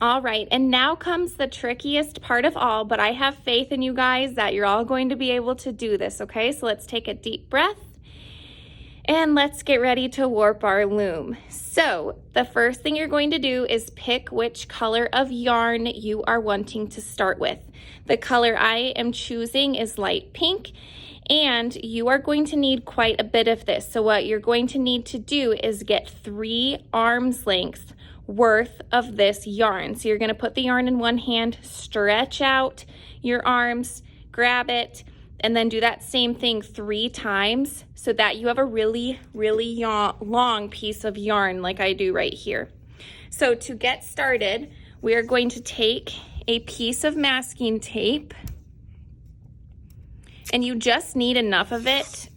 All right, and now comes the trickiest part of all, but I have faith in you guys that you're all going to be able to do this, okay? So let's take a deep breath and let's get ready to warp our loom. So the first thing you're going to do is pick which color of yarn you are wanting to start with. The color I am choosing is light pink, and you are going to need quite a bit of this. So what you're going to need to do is get 3 arms lengths worth of this yarn. So you're going to put the yarn in one hand, stretch out your arms, grab it, and then do that same thing 3 times so that you have a really long piece of yarn like I do right here. So to get started, we are going to take a piece of masking tape, and you just need enough of it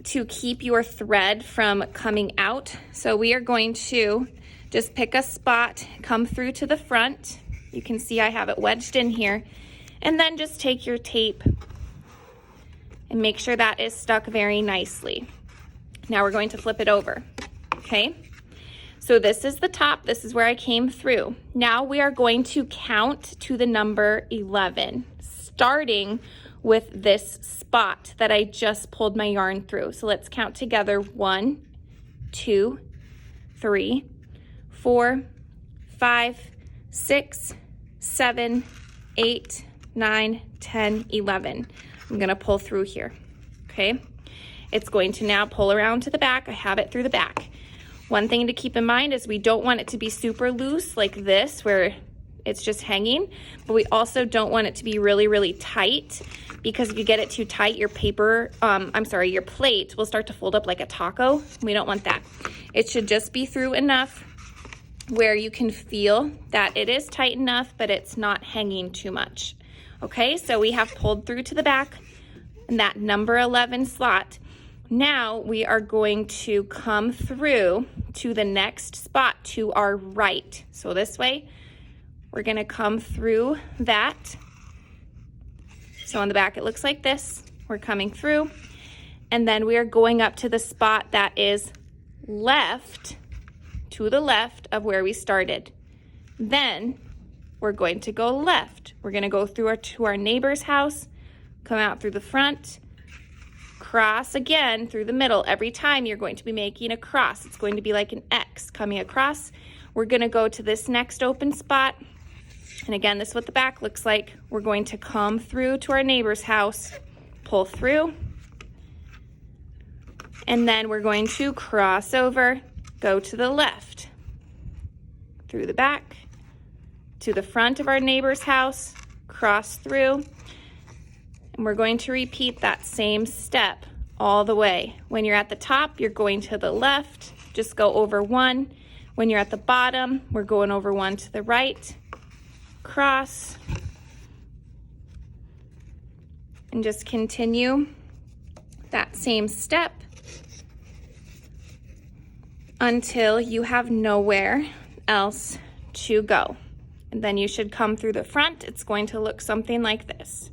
to keep your thread from coming out. So we are going to just pick a spot, come through to the front. You can see I have it wedged in here. And then just take your tape and make sure that is stuck very nicely. Now we're going to flip it over, okay? So this is the top, this is where I came through. Now we are going to count to the number 11, starting with this spot that I just pulled my yarn through. So let's count together 1, 2, 3, 4, 5, 6, 7, 8, 9, 10, 11. I'm gonna pull through here, okay? It's going to now pull around to the back. I have it through the back. One thing to keep in mind is we don't want it to be super loose like this where it's just hanging, but we also don't want it to be really tight, because if you get it too tight, your your plate will start to fold up like a taco. We don't want that. It should just be through enough where you can feel that it is tight enough, but it's not hanging too much. Okay, so we have pulled through to the back in that number 11 slot. Now we are going to come through to the next spot to our right. So this way, we're gonna come through that. So on the back, it looks like this. We're coming through, and then we are going up to the spot that is left, to the left of where we started. Then we're going to go left. We're gonna go through to our neighbor's house, come out through the front, cross again through the middle. Every time you're going to be making a cross. It's going to be like an X coming across. We're gonna go to this next open spot. And again, this is what the back looks like. We're going to come through to our neighbor's house, pull through, and then we're going to cross over, go to the left, through the back, to the front of our neighbor's house, cross through, and we're going to repeat that same step all the way. When you're at the top, you're going to the left, just go over 1. When you're at the bottom, we're going over 1 to the right, cross, and just continue that same step until you have nowhere else to go. And then you should come through the front. It's going to look something like this.